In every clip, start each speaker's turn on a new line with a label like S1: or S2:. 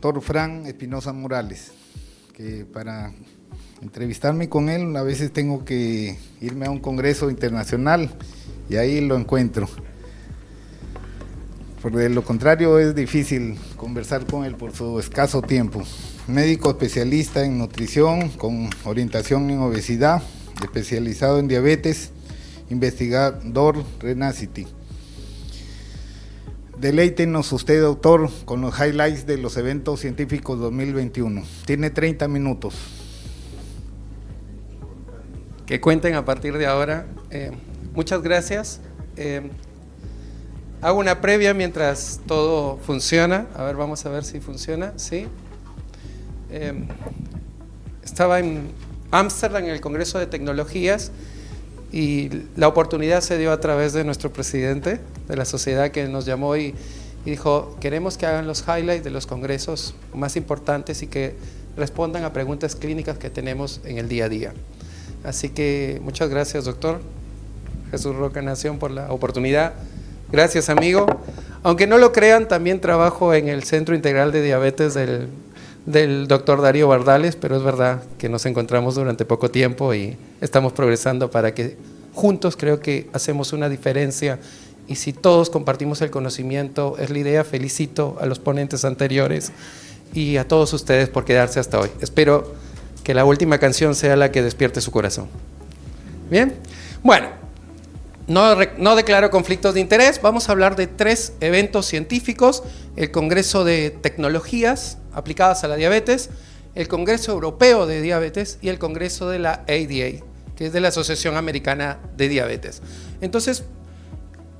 S1: doctor Fran Espinosa Morales, que para entrevistarme con él a veces tengo que irme a un congreso internacional y ahí lo encuentro. Por de lo contrario es difícil conversar con él por su escaso tiempo. Médico especialista en nutrición con orientación en obesidad, especializado en diabetes, investigador Renacity. Deleítenos usted, doctor, con los highlights de los eventos científicos 2021. Tiene 30 minutos.
S2: Que cuenten a partir de ahora. Muchas gracias. Hago una previa mientras todo funciona. A ver, vamos a ver si funciona. ¿Sí? Estaba en Ámsterdam en el Congreso de Tecnologías y la oportunidad se dio a través de nuestro presidente de la sociedad, que nos llamó y dijo: queremos que hagan los highlights de los congresos más importantes y que respondan a preguntas clínicas que tenemos en el día a día. Así que muchas gracias, doctor Jesús Roca Nación, por la oportunidad. Gracias, amigo. Aunque no lo crean, también trabajo en el Centro Integral de Diabetes del doctor Darío Bardales, pero es verdad que nos encontramos durante poco tiempo y estamos progresando para que juntos creo que hacemos una diferencia, y si todos compartimos el conocimiento, es la idea. Felicito a los ponentes anteriores y a todos ustedes por quedarse hasta hoy. Espero que la última canción sea la que despierte su corazón. Bien, bueno, no declaro conflictos de interés. Vamos a hablar de 3 eventos científicos: el Congreso de Tecnologías aplicadas a la diabetes, el Congreso Europeo de Diabetes y el Congreso de la ADA, que es de la Asociación Americana de Diabetes. Entonces,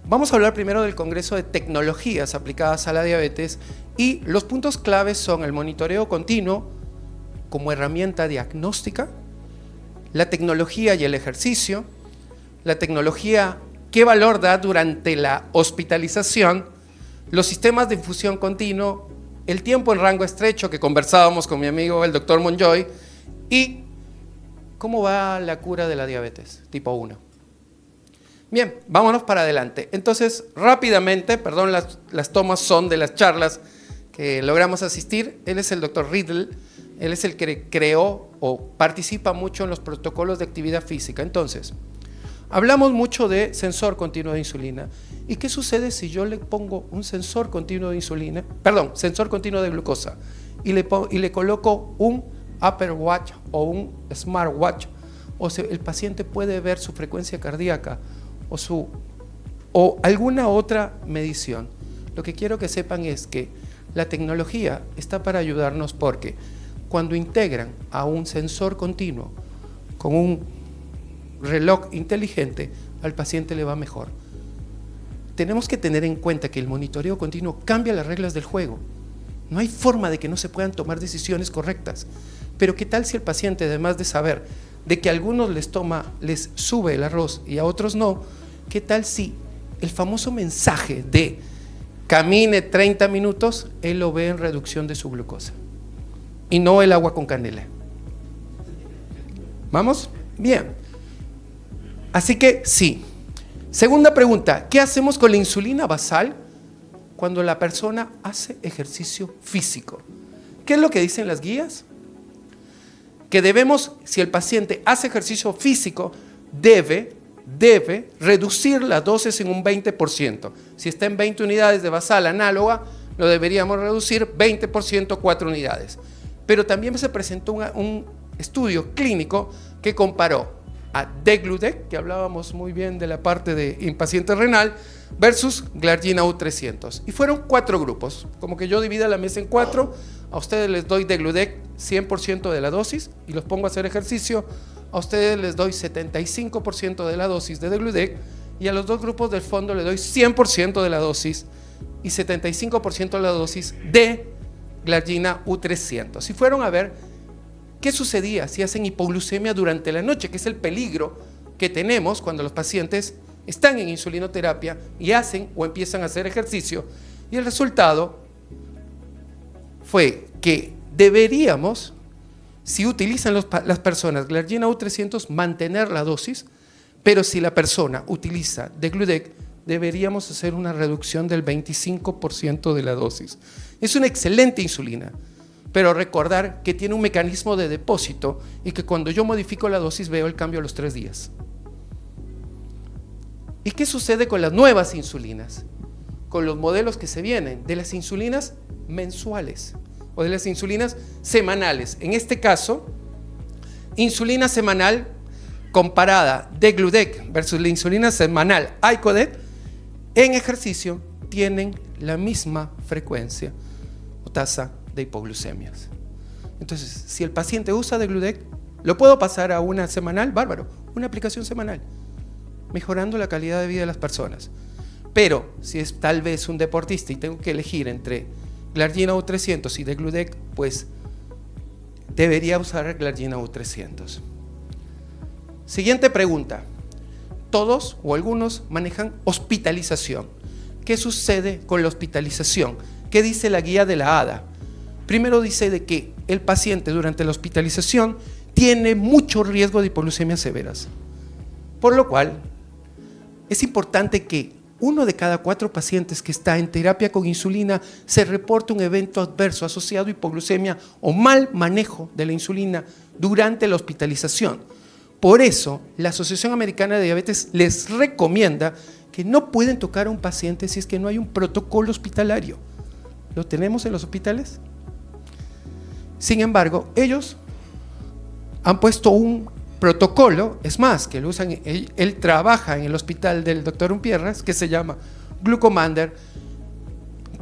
S2: vamos a hablar primero del Congreso de Tecnologías aplicadas a la diabetes, y los puntos claves son el monitoreo continuo como herramienta diagnóstica, la tecnología y el ejercicio, la tecnología qué valor da durante la hospitalización, los sistemas de infusión continuo, el tiempo en rango estrecho que conversábamos con mi amigo el doctor Monjoy, y cómo va la cura de la diabetes tipo 1. Bien, vámonos para adelante. Entonces, rápidamente, perdón, las tomas son de las charlas que logramos asistir. Él es el doctor Riddle, él es el que creó o participa mucho en los protocolos de actividad física. Entonces, hablamos mucho de sensor continuo de insulina. ¿Y qué sucede si yo le pongo un sensor continuo de insulina? Perdón, sensor continuo de glucosa, y le coloco un Apple Watch o un Smartwatch? O sea, el paciente puede ver su frecuencia cardíaca o alguna otra medición. Lo que quiero que sepan es que la tecnología está para ayudarnos, porque cuando integran a un sensor continuo con un reloj inteligente, al paciente le va mejor. Tenemos que tener en cuenta que el monitoreo continuo cambia las reglas del juego. No hay forma de que no se puedan tomar decisiones correctas. Pero ¿qué tal si el paciente, además de saber de que a algunos les sube el arroz y a otros no, qué tal si el famoso mensaje de camine 30 minutos, él lo ve en reducción de su glucosa y no el agua con canela? ¿Vamos? Bien. Así que sí. Segunda pregunta: ¿qué hacemos con la insulina basal cuando la persona hace ejercicio físico? ¿Qué es lo que dicen las guías? Que debemos, si el paciente hace ejercicio físico, debe reducir la dosis en un 20%. Si está en 20 unidades de basal análoga, lo deberíamos reducir 20%, 4 unidades. Pero también se presentó un estudio clínico que comparó a degludec, que hablábamos muy bien de la parte de impaciente renal, versus glargina U300. Y fueron 4 grupos. Como que yo divido la mesa en 4. A ustedes les doy degludec 100% de la dosis y los pongo a hacer ejercicio. A ustedes les doy 75% de la dosis de degludec, y a los 2 grupos del fondo les doy 100% de la dosis y 75% de la dosis de glargina U300. Y fueron a ver qué sucedía si hacen hipoglucemia durante la noche, que es el peligro que tenemos cuando los pacientes están en insulinoterapia y hacen o empiezan a hacer ejercicio. Y el resultado fue que deberíamos, si utilizan las personas glargina U300, mantener la dosis, pero si la persona utiliza degludec, deberíamos hacer una reducción del 25% de la dosis. Es una excelente insulina. pero recordar que tiene un mecanismo de depósito y que cuando yo modifico la dosis veo el cambio a los 3 días. ¿Y qué sucede con las nuevas insulinas? Con los modelos que se vienen, de las insulinas mensuales o de las insulinas semanales. En este caso, insulina semanal comparada de Gludec versus la insulina semanal icodec, en ejercicio tienen la misma frecuencia o tasa de hipoglucemias. Entonces, si el paciente usa de Gludec, lo puedo pasar a una semanal, bárbaro, una aplicación semanal, mejorando la calidad de vida de las personas. Pero si es tal vez un deportista y tengo que elegir entre Glargina U300 y de Gludec, pues debería usar Glargina U300. Siguiente pregunta. Todos o algunos manejan hospitalización. ¿Qué sucede con la hospitalización? ¿Qué dice la guía de la ADA? Primero dice de que el paciente durante la hospitalización tiene mucho riesgo de hipoglucemias severas, por lo cual es importante que 1 de cada 4 pacientes que está en terapia con insulina se reporte un evento adverso asociado a hipoglucemia o mal manejo de la insulina durante la hospitalización. Por eso, la Asociación Americana de Diabetes les recomienda que no pueden tocar a un paciente si es que no hay un protocolo hospitalario. ¿Lo tenemos en los hospitales? Sin embargo, ellos han puesto un protocolo, es más, que lo usan, él trabaja en el hospital del doctor Umpierras, que se llama Glucomander,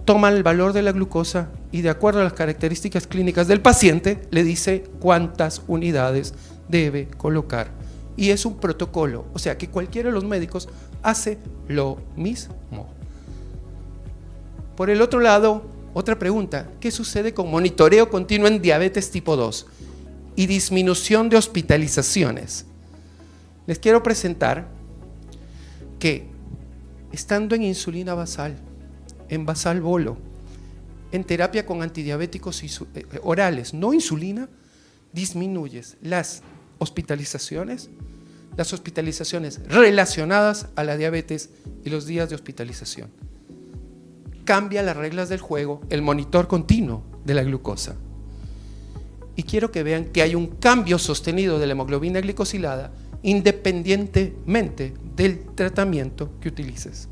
S2: toman el valor de la glucosa y de acuerdo a las características clínicas del paciente, le dice cuántas unidades debe colocar. Y es un protocolo, o sea que cualquiera de los médicos hace lo mismo. Por el otro lado, otra pregunta, ¿qué sucede con monitoreo continuo en diabetes tipo 2 y disminución de hospitalizaciones? Les quiero presentar que estando en insulina basal, en basal bolo, en terapia con antidiabéticos orales, no insulina, disminuyes las hospitalizaciones relacionadas a la diabetes y los días de hospitalización. Cambia las reglas del juego, el monitor continuo de la glucosa. Y quiero que vean que hay un cambio sostenido de la hemoglobina glicosilada independientemente del tratamiento que utilices.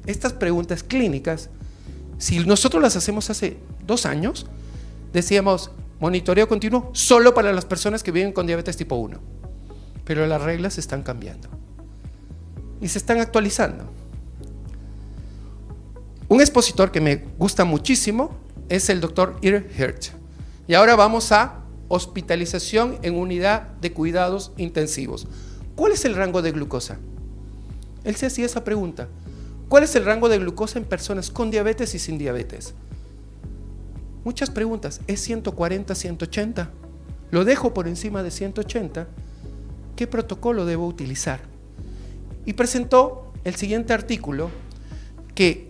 S2: Estas preguntas clínicas, si nosotros las hacemos hace 2 años, decíamos monitoreo continuo solo para las personas que viven con diabetes tipo 1. Pero las reglas se están cambiando y se están actualizando. Un expositor que me gusta muchísimo es el doctor Irv Hirsch. Y ahora vamos a hospitalización en unidad de cuidados intensivos. ¿Cuál es el rango de glucosa? Él se hacía esa pregunta. ¿Cuál es el rango de glucosa en personas con diabetes y sin diabetes? Muchas preguntas. ¿Es 140, 180? ¿Lo dejo por encima de 180? ¿Qué protocolo debo utilizar? Y presentó el siguiente artículo que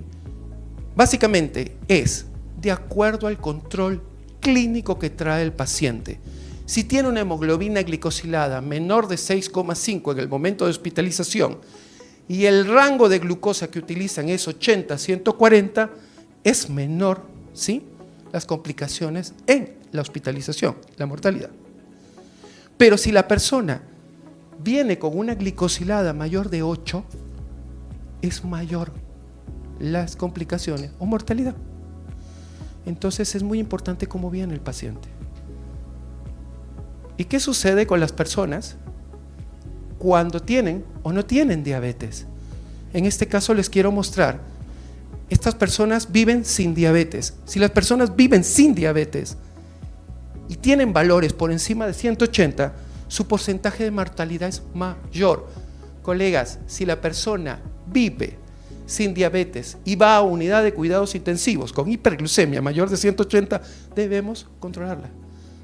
S2: básicamente es de acuerdo al control clínico que trae el paciente. Si tiene una hemoglobina glicosilada menor de 6,5 en el momento de hospitalización y el rango de glucosa que utilizan es 80, 140, es menor, ¿sí?, las complicaciones en la hospitalización, la mortalidad. Pero si la persona viene con una glicosilada mayor de 8, es mayor las complicaciones o mortalidad. Entonces es muy importante cómo viene el paciente. ¿Y qué sucede con las personas cuando tienen o no tienen diabetes? En este caso les quiero mostrar, estas personas viven sin diabetes. Si las personas viven sin diabetes y tienen valores por encima de 180, su porcentaje de mortalidad es mayor. Colegas, si la persona vive sin diabetes y va a unidad de cuidados intensivos con hiperglucemia mayor de 180, debemos controlarla,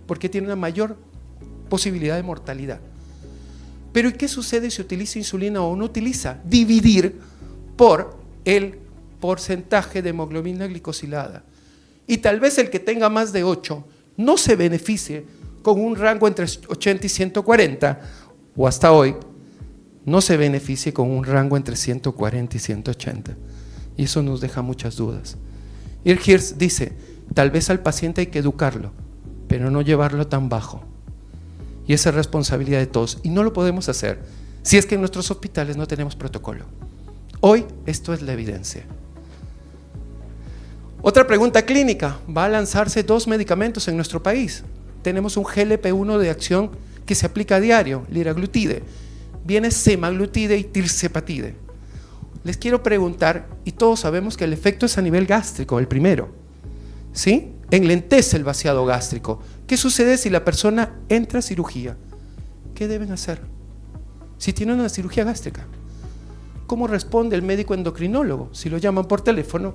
S2: porque tiene una mayor posibilidad de mortalidad. Pero ¿y qué sucede si utiliza insulina o no utiliza? Dividir por el porcentaje de hemoglobina glicosilada. Y tal vez el que tenga más de 8 no se beneficie con un rango entre 80 y 140, o hasta hoy, no se beneficie con un rango entre 140 y 180. Y eso nos deja muchas dudas. Irv Hirsch dice, Tal vez al paciente hay que educarlo, pero no llevarlo tan bajo. Y esa es responsabilidad de todos. Y no lo podemos hacer si es que en nuestros hospitales no tenemos protocolo. Hoy esto es la evidencia. Otra pregunta clínica. Va a lanzarse 2 medicamentos en nuestro país. Tenemos un GLP-1 de acción que se aplica a diario, liraglutide. Viene semaglutide y tirzepatide. Les quiero preguntar, y todos sabemos que el efecto es a nivel gástrico, el primero, ¿sí? Enlentece el vaciado gástrico. ¿Qué sucede si la persona entra a cirugía? ¿Qué deben hacer? Si tiene una cirugía gástrica, ¿cómo responde el médico endocrinólogo? Si lo llaman por teléfono,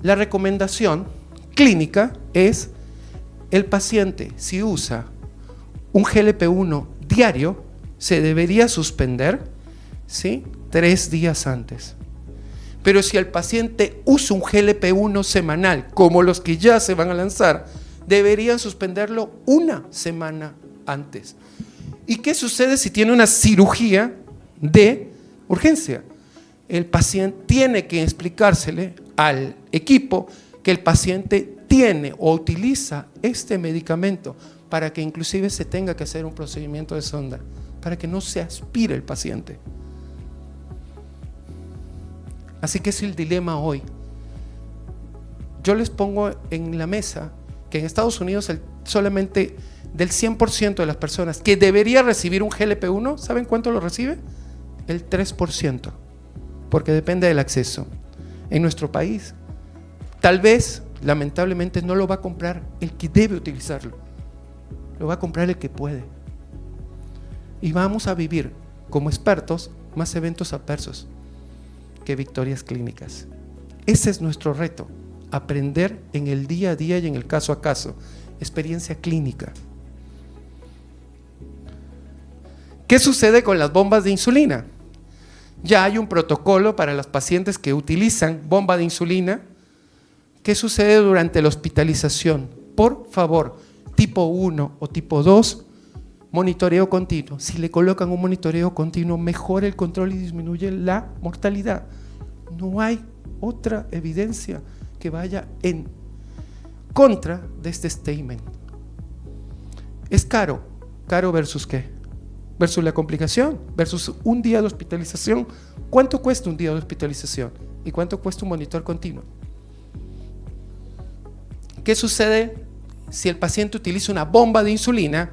S2: la recomendación clínica es el paciente, si usa un GLP-1 diario, se debería suspender, ¿sí?, 3 días antes. Pero si el paciente usa un GLP-1 semanal, como los que ya se van a lanzar, deberían suspenderlo 1 semana antes. ¿Y qué sucede si tiene una cirugía de urgencia? El paciente tiene que explicársele al equipo que el paciente tiene o utiliza este medicamento para que inclusive se tenga que hacer un procedimiento de sonda, para que no se aspire el paciente. Así que es el dilema hoy. Yo les pongo en la mesa que en Estados Unidos solamente del 100% de las personas que debería recibir un GLP-1, ¿saben cuánto lo recibe? El 3%, porque depende del acceso. En nuestro país, tal vez, lamentablemente, no lo va a comprar el que debe utilizarlo, lo va a comprar el que puede. Y vamos a vivir como expertos más eventos adversos que victorias clínicas. Ese es nuestro reto, aprender en el día a día y en el caso a caso, experiencia clínica. ¿Qué sucede con las bombas de insulina? Ya hay un protocolo para los pacientes que utilizan bomba de insulina. ¿Qué sucede durante la hospitalización? Por favor, tipo 1 o tipo 2, monitoreo continuo. Si le colocan un monitoreo continuo, mejora el control y disminuye la mortalidad. No hay otra evidencia que vaya en contra de este statement. ¿Es caro? ¿Caro versus qué? Versus la complicación, versus un día de hospitalización. ¿Cuánto cuesta un día de hospitalización? ¿Y cuánto cuesta un monitor continuo? ¿Qué sucede si el paciente utiliza una bomba de insulina?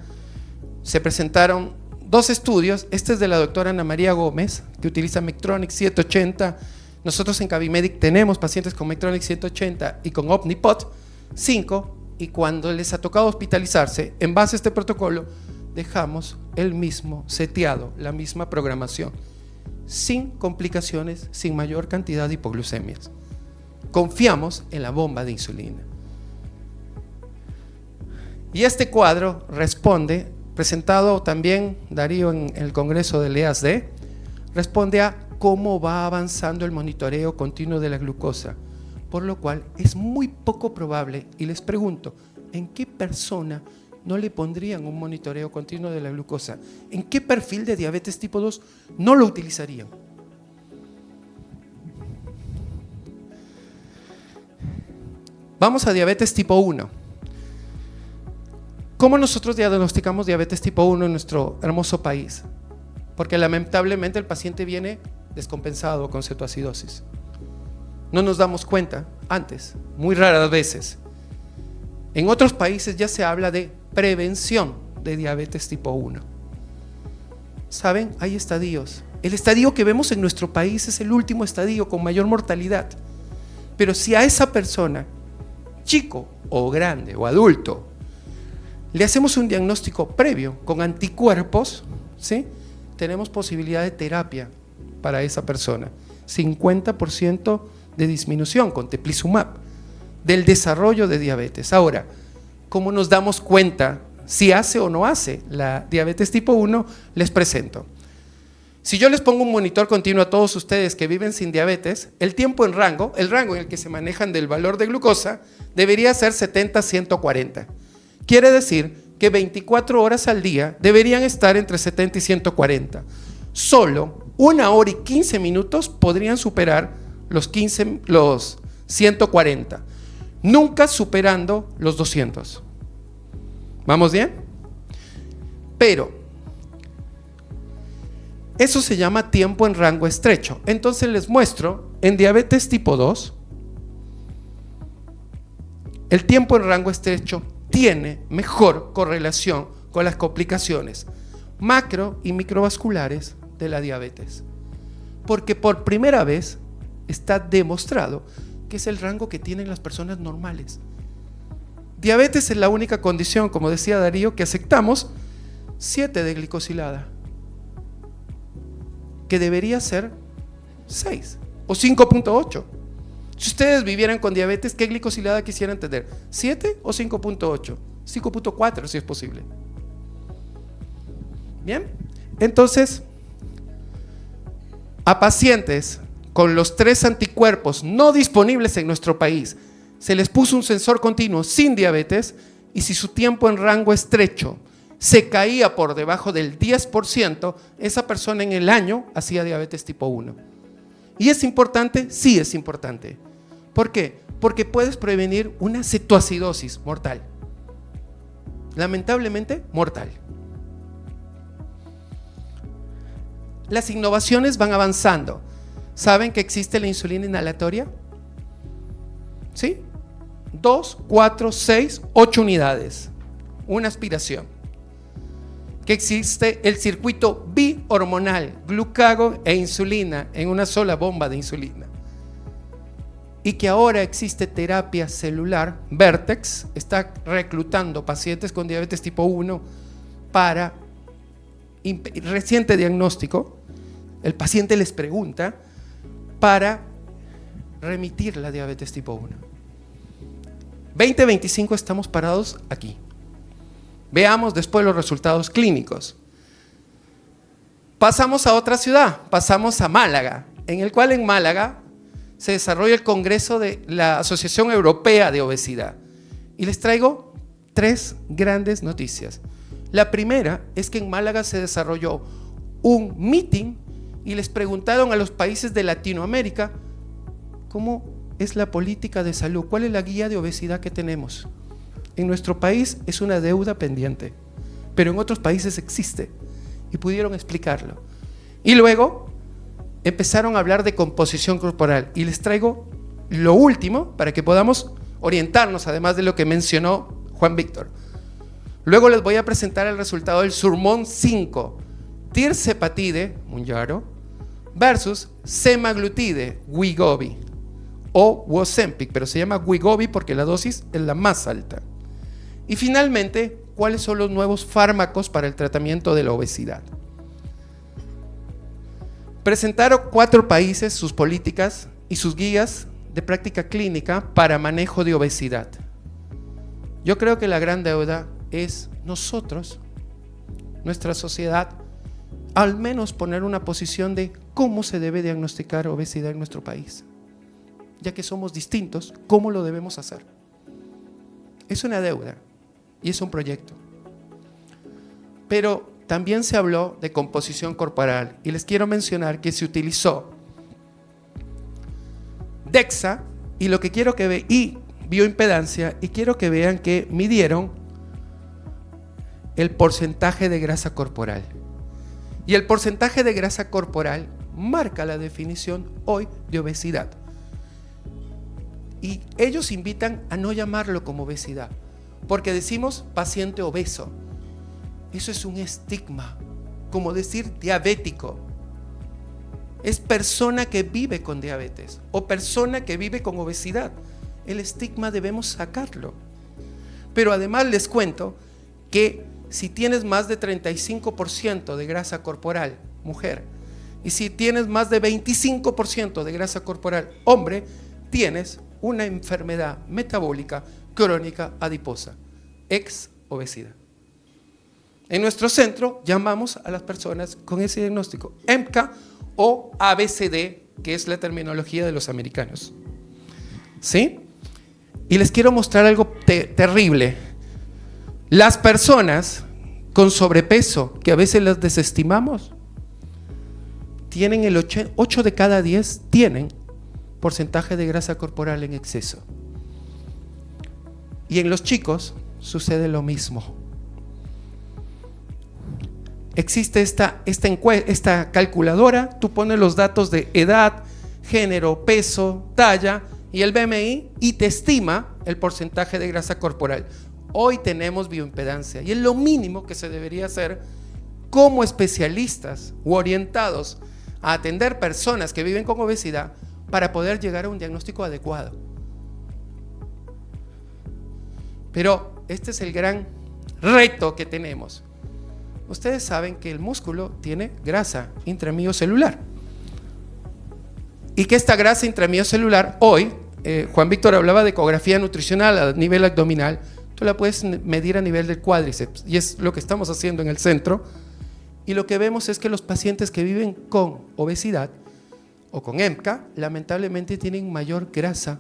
S2: Se presentaron 2 estudios. Este es de la doctora Ana María Gómez, que utiliza Medtronic 780. Nosotros en Cavimedic tenemos pacientes con Medtronic 780 y con Omnipod 5, y cuando les ha tocado hospitalizarse, en base a este protocolo, dejamos el mismo seteado, la misma programación, sin complicaciones, sin mayor cantidad de hipoglucemias. Confiamos en la bomba de insulina. Y este cuadro responde, presentado también Darío en el Congreso del EASD, responde a cómo va avanzando el monitoreo continuo de la glucosa, por lo cual es muy poco probable, y les pregunto, ¿en qué persona no le pondrían un monitoreo continuo de la glucosa? ¿En qué perfil de diabetes tipo 2 no lo utilizarían? Vamos a diabetes tipo 1. ¿Cómo nosotros diagnosticamos diabetes tipo 1 en nuestro hermoso país? Porque lamentablemente el paciente viene descompensado con cetoacidosis. No nos damos cuenta antes, muy raras veces. En otros países ya se habla de prevención de diabetes tipo 1. ¿Saben? Hay estadios. El estadio que vemos en nuestro país es el último estadio con mayor mortalidad. Pero si a esa persona, chico o grande o adulto, le hacemos un diagnóstico previo con anticuerpos, ¿sí?, tenemos posibilidad de terapia para esa persona. 50% de disminución con teplizumab del desarrollo de diabetes. Ahora, ¿cómo nos damos cuenta si hace o no hace la diabetes tipo 1? Les presento. Si yo les pongo un monitor continuo a todos ustedes que viven sin diabetes, el tiempo en rango, el rango en el que se manejan del valor de glucosa, debería ser 70-140. Quiere decir que 24 horas al día deberían estar entre 70 y 140. Solo 1 hora y 15 minutos podrían superar los 140. nunca superando los 200. ¿Vamos bien? Pero eso se llama tiempo en rango estrecho. Entonces les muestro, en diabetes tipo 2, el tiempo en rango estrecho tiene mejor correlación con las complicaciones macro y microvasculares de la diabetes, porque por primera vez está demostrado que es el rango que tienen las personas normales. Diabetes es la única condición, como decía Darío, que aceptamos 7 de glicosilada, que debería ser 6 o 5.8. Si ustedes vivieran con diabetes, ¿qué glicosilada quisieran tener? ¿7 o 5.8? 5.4 si es posible. Bien, entonces a pacientes con los 3 anticuerpos no disponibles en nuestro país se les puso un sensor continuo sin diabetes, y si su tiempo en rango estrecho se caía por debajo del 10%, esa persona en el año hacía diabetes tipo 1. ¿Y es importante? Sí es importante. ¿Por qué? Porque puedes prevenir una cetoacidosis mortal. Lamentablemente, mortal. Las innovaciones van avanzando. ¿Saben que existe la insulina inhalatoria? ¿Sí? 2, 4, 6, 8 unidades. Una aspiración. Que existe el circuito bihormonal, glucagón e insulina en una sola bomba de insulina. Y que ahora existe terapia celular. Vertex está reclutando pacientes con diabetes tipo 1 para reciente diagnóstico. El paciente les pregunta para remitir la diabetes tipo 1. 2025 estamos parados aquí. Veamos después los resultados clínicos. Pasamos a otra ciudad, pasamos a Málaga, en el cual en Málaga se desarrolla el Congreso de la Asociación Europea de Obesidad. Y les traigo 3 grandes noticias. La primera es que en Málaga se desarrolló un meeting y les preguntaron a los países de Latinoamérica cómo es la política de salud, cuál es la guía de obesidad que tenemos. En nuestro país es una deuda pendiente, pero en otros países existe, y pudieron explicarlo. Y luego empezaron a hablar de composición corporal, y les traigo lo último para que podamos orientarnos, además de lo que mencionó Juan Víctor. Luego les voy a presentar el resultado del Surmont 5, tirzepatide, Mounjaro, versus semaglutide, Wegovy, o Ozempic, pero se llama Wegovy porque la dosis es la más alta. Y finalmente, ¿cuáles son los nuevos fármacos para el tratamiento de la obesidad? Presentaron 4 países sus políticas y sus guías de práctica clínica para manejo de obesidad. Yo creo que la gran deuda es nosotros, nuestra sociedad, al menos poner una posición de cómo se debe diagnosticar obesidad en nuestro país. Ya que somos distintos, ¿cómo lo debemos hacer? Es una deuda y es un proyecto. Pero también se habló de composición corporal, y les quiero mencionar que se utilizó DEXA y lo que quiero que vean, y bioimpedancia, y quiero que vean que midieron el porcentaje de grasa corporal. Y el porcentaje de grasa corporal marca la definición hoy de obesidad. Y ellos invitan a no llamarlo como obesidad, porque decimos paciente obeso. Eso es un estigma, como decir diabético. Es persona que vive con diabetes o persona que vive con obesidad. El estigma debemos sacarlo. Pero además les cuento que si tienes más de 35% de grasa corporal, mujer, y si tienes más de 25% de grasa corporal, hombre, tienes una enfermedad metabólica crónica adiposa, ex-obesidad. En nuestro centro llamamos a las personas con ese diagnóstico EMCA o ABCD, que es la terminología de los americanos. ¿Sí? Y les quiero mostrar algo terrible. Las personas con sobrepeso, que a veces las desestimamos, tienen 8 de cada 10 tienen porcentaje de grasa corporal en exceso. Y en los chicos sucede lo mismo. Existe esta calculadora, tú pones los datos de edad, género, peso, talla y el BMI y te estima el porcentaje de grasa corporal. Hoy tenemos bioimpedancia y es lo mínimo que se debería hacer como especialistas u orientados a atender personas que viven con obesidad para poder llegar a un diagnóstico adecuado. Pero este es el gran reto que tenemos. Ustedes saben que el músculo tiene grasa intramiocelular y que esta grasa intramiocelular hoy, Juan Víctor hablaba de ecografía nutricional a nivel abdominal, tú la puedes medir a nivel del cuádriceps y es lo que estamos haciendo en el centro. Y lo que vemos es que los pacientes que viven con obesidad o con EMCA lamentablemente tienen mayor grasa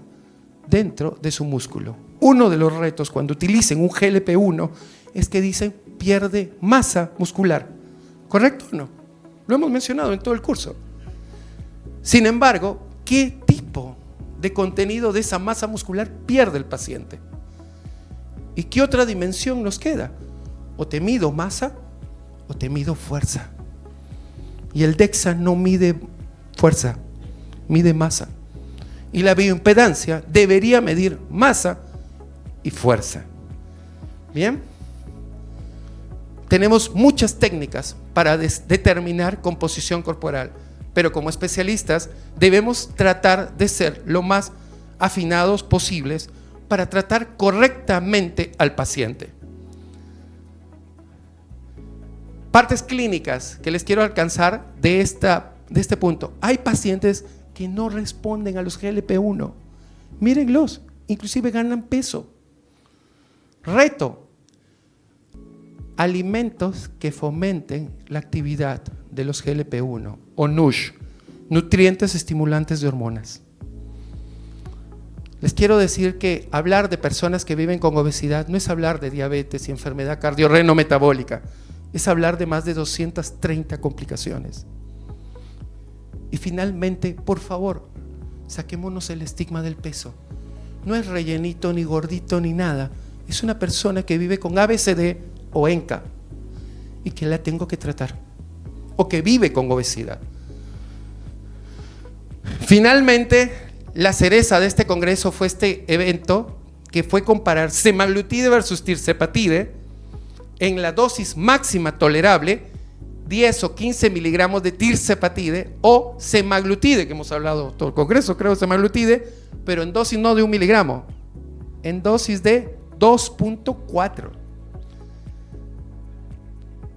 S2: dentro de su músculo. Uno de los retos cuando utilicen un GLP-1 es que dicen pierde masa muscular. ¿Correcto o no? Lo hemos mencionado en todo el curso. Sin embargo, ¿qué tipo de contenido de esa masa muscular pierde el paciente? ¿Y qué otra dimensión nos queda? O te mido masa o te mido fuerza. Y el DEXA no mide fuerza, mide masa. Y la bioimpedancia debería medir masa y fuerza. Bien. Tenemos muchas técnicas para determinar composición corporal, pero como especialistas debemos tratar de ser lo más afinados posibles para tratar correctamente al paciente. Partes clínicas que les quiero alcanzar de este punto. Hay pacientes que no responden a los GLP-1. Mírenlos, inclusive ganan peso. Reto. Alimentos que fomenten la actividad de los GLP-1 o NUSH, nutrientes estimulantes de hormonas. Les quiero decir que hablar de personas que viven con obesidad no es hablar de diabetes y enfermedad cardiorrenometabólica, es hablar de más de 230 complicaciones. Y finalmente, por favor, saquémonos el estigma del peso. No es rellenito, ni gordito, ni nada. Es una persona que vive con ABCD o ENCA y que la tengo que tratar, o que vive con obesidad. Finalmente, la cereza de este congreso fue este evento que fue comparar semaglutide versus tirzepatide en la dosis máxima tolerable, 10 o 15 miligramos de tirzepatide o semaglutide, que hemos hablado todo el congreso, creo, semaglutide, pero en dosis no de 1 miligramo, en dosis de 2.4.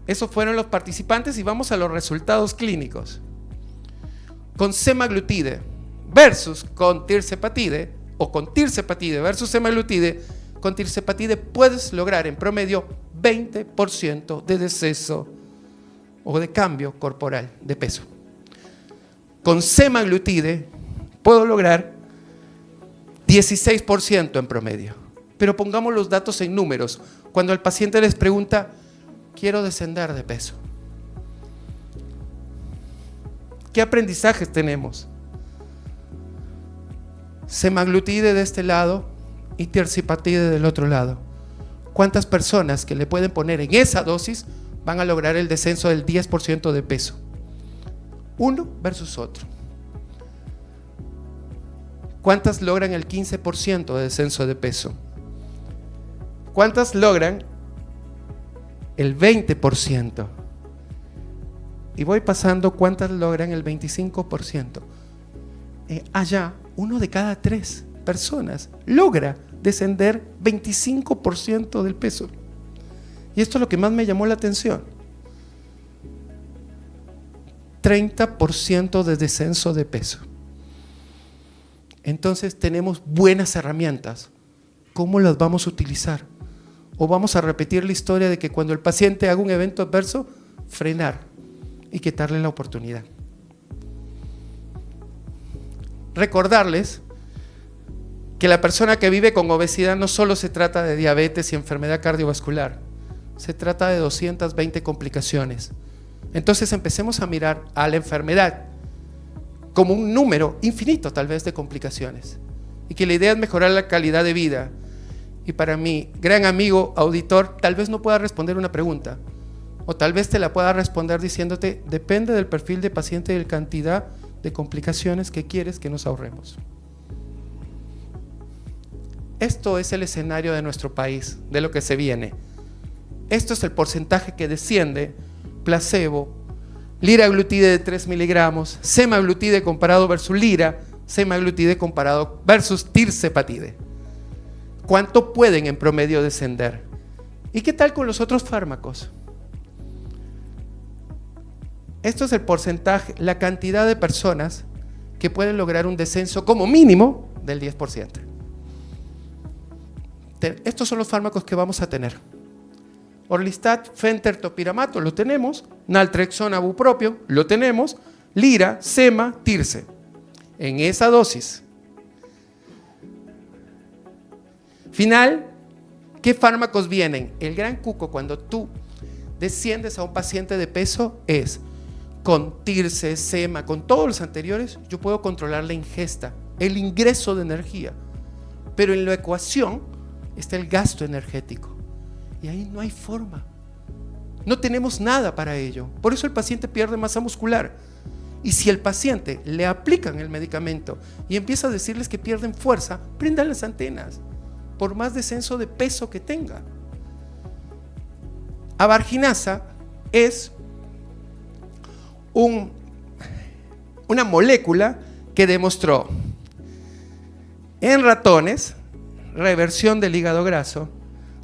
S2: Esos fueron los participantes y vamos a los resultados clínicos. Con semaglutide versus con tirzepatide o con tirzepatide versus semaglutide, con tirzepatide puedes lograr en promedio 20% de deceso o de cambio corporal de peso. Con semaglutide puedo lograr 16% en promedio. Pero pongamos los datos en números. Cuando el paciente les pregunta, quiero descender de peso, ¿qué aprendizajes tenemos? Semaglutide de este lado y tirzepatide del otro lado. ¿Cuántas personas que le pueden poner en esa dosis van a lograr el descenso del 10% de peso? Uno versus otro. ¿Cuántas logran el 15% de descenso de peso? ¿Cuántas logran el 20%? Y voy pasando, ¿cuántas logran el 25%? Allá, 1 de cada 3 personas logra descender 25% del peso. Y esto es lo que más me llamó la atención. 30% de descenso de peso. Entonces tenemos buenas herramientas. ¿Cómo las vamos a utilizar? ¿O vamos a repetir la historia de que cuando el paciente haga un evento adverso, frenar y quitarle la oportunidad? Recordarles que la persona que vive con obesidad no solo se trata de diabetes y enfermedad cardiovascular, se trata de 220 complicaciones. Entonces empecemos a mirar a la enfermedad como un número infinito tal vez de complicaciones y que la idea es mejorar la calidad de vida y para mi gran amigo auditor, tal vez no pueda responder una pregunta, o tal vez te la pueda responder diciéndote, depende del perfil de paciente y de la cantidad de complicaciones que quieres que nos ahorremos. Esto es el escenario de nuestro país, de lo que se viene. Esto es el porcentaje que desciende, placebo, liraglutide de 3 miligramos, semaglutide comparado versus lira, semaglutide comparado versus tirzepatide. ¿Cuánto pueden en promedio descender? ¿Y qué tal con los otros fármacos? Esto es el porcentaje, la cantidad de personas que pueden lograr un descenso como mínimo del 10%. Estos son los fármacos que vamos a tener. Orlistat, Fenter, topiramato, lo tenemos. Naltrexona, bupropio, lo tenemos. Lira, sema, tirce. En esa dosis. Final, ¿qué fármacos vienen? El gran cuco cuando tú desciendes a un paciente de peso es con tirce, sema, con todos los anteriores, yo puedo controlar la ingesta, el ingreso de energía. Pero en la ecuación está el gasto energético. Y ahí no hay forma. No tenemos nada para ello. Por eso el paciente pierde masa muscular. Y si el paciente le aplican el medicamento y empieza a decirles que pierden fuerza, prendan las antenas, por más descenso de peso que tenga. Abarginasa es una molécula que demostró en ratones reversión del hígado graso,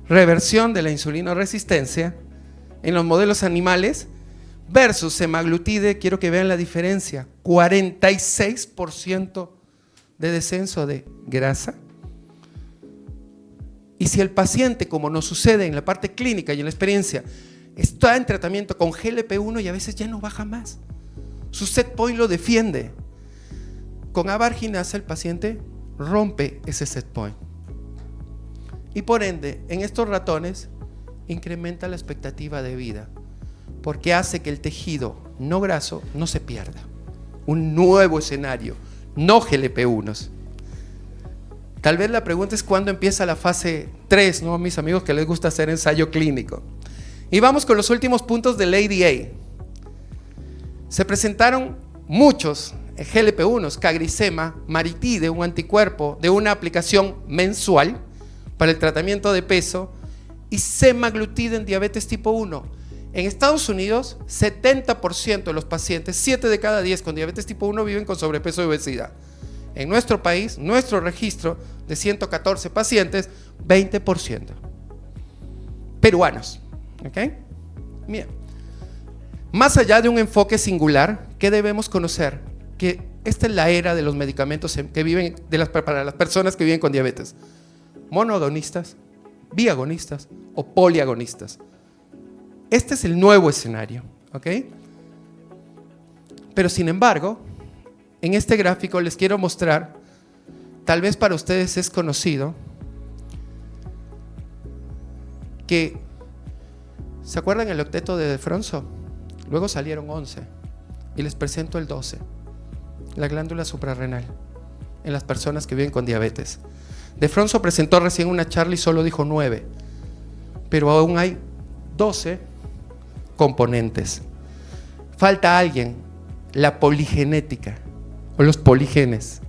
S2: reversión de la insulinoresistencia en los modelos animales versus semaglutide. Quiero que vean la diferencia: 46% de descenso de grasa. Y si el paciente, como nos sucede en la parte clínica y en la experiencia, está en tratamiento con GLP-1 y a veces ya no baja más, su set point lo defiende, con abarginasa el paciente rompe ese set point. Y por ende, en estos ratones incrementa la expectativa de vida, porque hace que el tejido no graso no se pierda. Un nuevo escenario, no GLP-1s. Tal vez la pregunta es cuándo empieza la fase 3, ¿no? Mis amigos que les gusta hacer ensayo clínico. Y vamos con los últimos puntos del ADA. Se presentaron muchos GLP-1s, CagriSema, Maritide, un anticuerpo de una aplicación mensual para el tratamiento de peso, y semaglutide en diabetes tipo 1. En Estados Unidos, 70% de los pacientes, 7 de cada 10 con diabetes tipo 1 viven con sobrepeso y obesidad. En nuestro país, nuestro registro de 114 pacientes, 20%. Peruanos. ¿Ok? Bien. Más allá de un enfoque singular, ¿qué debemos conocer? Que esta es la era de los medicamentos que viven para las personas que viven con diabetes. Monoagonistas, biagonistas o poliagonistas. Este es el nuevo escenario, ¿ok? Pero sin embargo, en este gráfico les quiero mostrar, tal vez para ustedes es conocido, que, ¿se acuerdan el octeto de De Fronzo? Luego salieron 11 y les presento el 12, la glándula suprarrenal, en las personas que viven con diabetes. De Fronzo presentó recién una charla y solo dijo 9, pero aún hay 12 componentes. Falta alguien, la poligenética o los poligenes,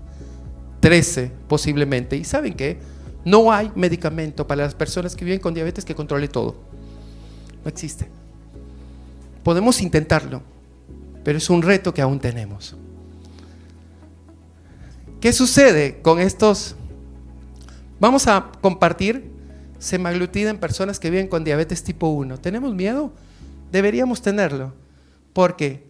S2: 13 posiblemente. ¿Y saben qué? No hay medicamento para las personas que viven con diabetes que controle todo. No existe. Podemos intentarlo, pero es un reto que aún tenemos. ¿Qué sucede con estos? Vamos a compartir semaglutide en personas que viven con diabetes tipo 1. ¿Tenemos miedo? Deberíamos tenerlo, porque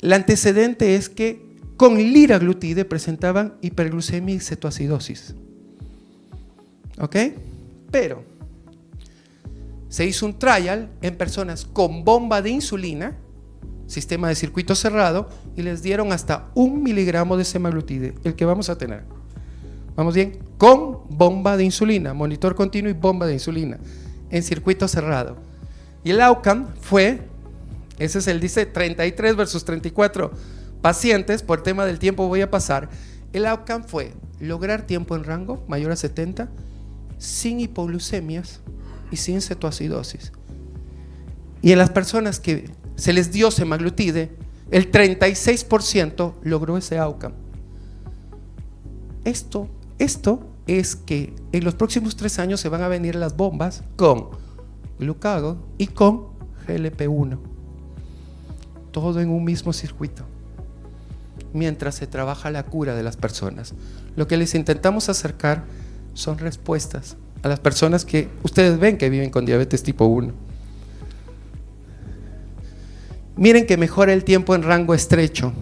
S2: el antecedente es que con liraglutide presentaban hiperglucemia y cetoacidosis. ¿Ok? Pero se hizo un trial en personas con bomba de insulina, sistema de circuito cerrado, y les dieron hasta 1 miligramo de semaglutide, el que vamos a tener. ¿Vamos bien? Con bomba de insulina, monitor continuo y bomba de insulina, en circuito cerrado. Y el outcome fue, ese es el, dice 33 versus 34 pacientes, por tema del tiempo voy a pasar. El outcome fue lograr tiempo en rango mayor a 70 sin hipoglucemias y sin cetoacidosis. Y en las personas que se les dio semaglutide, el 36% logró ese outcome. Esto es que en los próximos 3 años se van a venir las bombas con glucagon y con GLP-1. Todo en un mismo circuito. Mientras se trabaja la cura de las personas. Lo que les intentamos acercar son respuestas a las personas que ustedes ven que viven con diabetes tipo 1. Miren que mejora el tiempo en rango estrecho.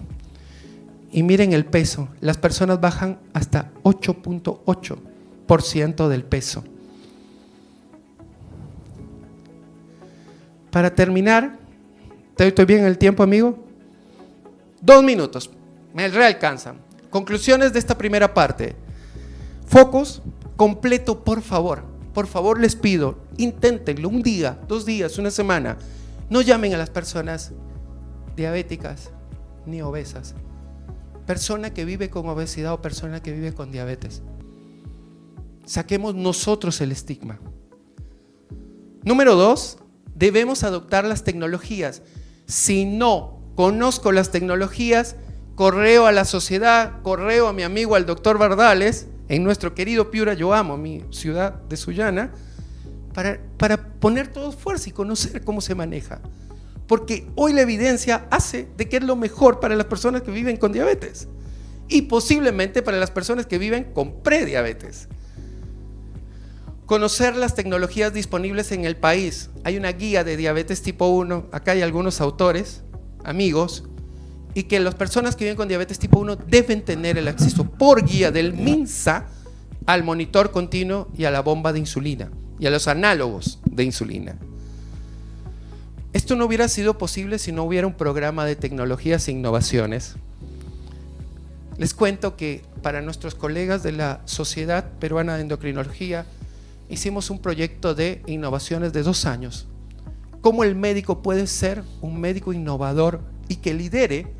S2: Y miren el peso. Las personas bajan hasta 8.8% del peso. Para terminar, ¿estoy bien en el tiempo, amigo? 2 minutos. Me realcanzan. Conclusiones de esta primera parte. Focus completo, por favor. Por favor, les pido, inténtenlo 1 día, 2 días, 1 semana. No llamen a las personas diabéticas ni obesas. Persona que vive con obesidad o persona que vive con diabetes. Saquemos nosotros el estigma. Número 2, debemos adoptar las tecnologías. Si no conozco las tecnologías, correo a la sociedad, correo a mi amigo al doctor Bardales, en nuestro querido Piura, yo amo mi ciudad de Sullana, para poner todo esfuerzo y conocer cómo se maneja. Porque hoy la evidencia hace de que es lo mejor para las personas que viven con diabetes y posiblemente para las personas que viven con prediabetes. Conocer las tecnologías disponibles en el país. Hay una guía de diabetes tipo 1, acá hay algunos autores, amigos, y que las personas que viven con diabetes tipo 1 deben tener el acceso por guía del MINSA al monitor continuo y a la bomba de insulina y a los análogos de insulina. Esto no hubiera sido posible si no hubiera un programa de tecnologías e innovaciones. Les cuento que para nuestros colegas de la Sociedad Peruana de Endocrinología hicimos un proyecto de innovaciones de 2 años. ¿Cómo el médico puede ser un médico innovador y que lidere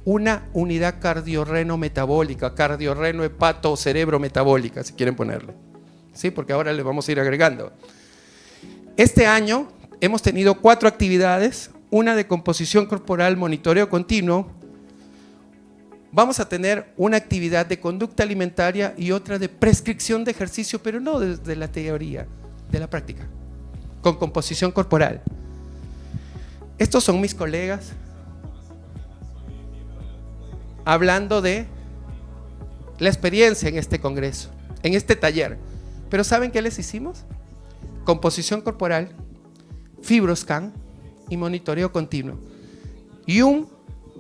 S2: una unidad cardiorreno-metabólica, cardiorreno-hepato-cerebro-metabólica, si quieren ponerle? Sí, porque ahora le vamos a ir agregando. Este año hemos tenido 4 actividades, una de composición corporal, monitoreo continuo. Vamos a tener una actividad de conducta alimentaria y otra de prescripción de ejercicio, pero no desde la teoría, de la práctica, con composición corporal. Estos son mis colegas hablando de la experiencia en este congreso, en este taller. Pero ¿saben qué les hicimos? Composición corporal, FibroScan y monitoreo continuo y un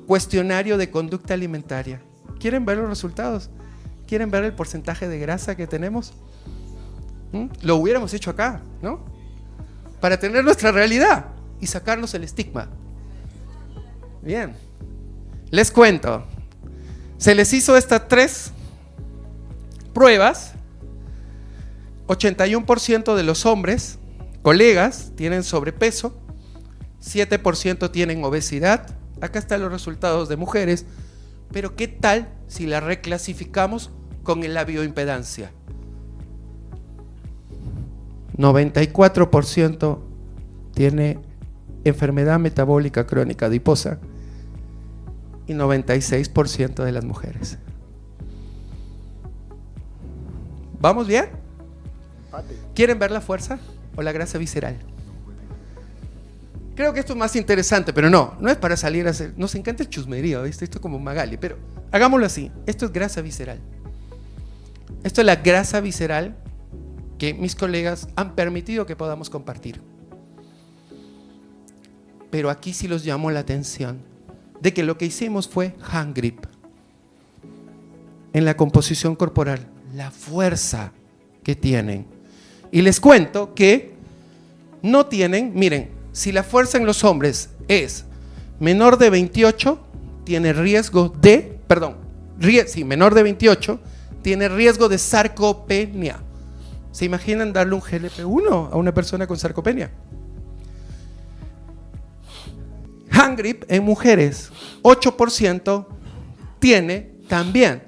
S2: cuestionario de conducta alimentaria. ¿Quieren ver los resultados? ¿Quieren ver el porcentaje de grasa que tenemos? Lo hubiéramos hecho acá, ¿no? Para tener nuestra realidad y sacarnos el estigma. Bien, les cuento. Se les hizo estas 3 pruebas. 81% de los hombres colegas tienen sobrepeso, 7% tienen obesidad. Acá están los resultados de mujeres, pero ¿qué tal si la reclasificamos con la bioimpedancia? 94% tiene enfermedad metabólica crónica adiposa y 96% de las mujeres. ¿Vamos bien? ¿Quieren ver la fuerza o la grasa visceral? Creo que esto es más interesante, pero no es para salir a hacer. Nos encanta el chusmerío, ¿viste? Esto es como Magali, pero hagámoslo así. Esto es grasa visceral. Esto es la grasa visceral que mis colegas han permitido que podamos compartir. Pero aquí sí los llamo la atención de que lo que hicimos fue hand grip en la composición corporal, la fuerza que tienen. Y les cuento que no tienen, miren, si la fuerza en los hombres es menor de 28, tiene riesgo de, menor de 28, tiene riesgo de sarcopenia. ¿Se imaginan darle un GLP-1 a una persona con sarcopenia? Hand grip en mujeres, 8% tiene también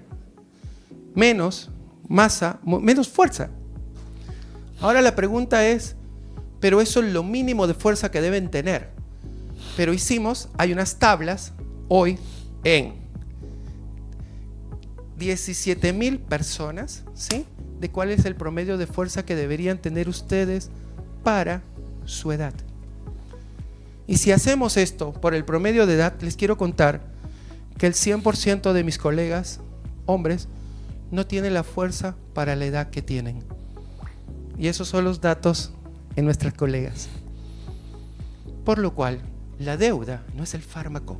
S2: menos masa, menos fuerza. Ahora la pregunta es, pero eso es lo mínimo de fuerza que deben tener. Pero hay unas tablas hoy en 17,000 personas, ¿sí? De cuál es el promedio de fuerza que deberían tener ustedes para su edad. Y si hacemos esto por el promedio de edad, les quiero contar que el 100% de mis colegas, hombres, no tienen la fuerza para la edad que tienen. Y esos son los datos en nuestras colegas. Por lo cual, la deuda no es el fármaco,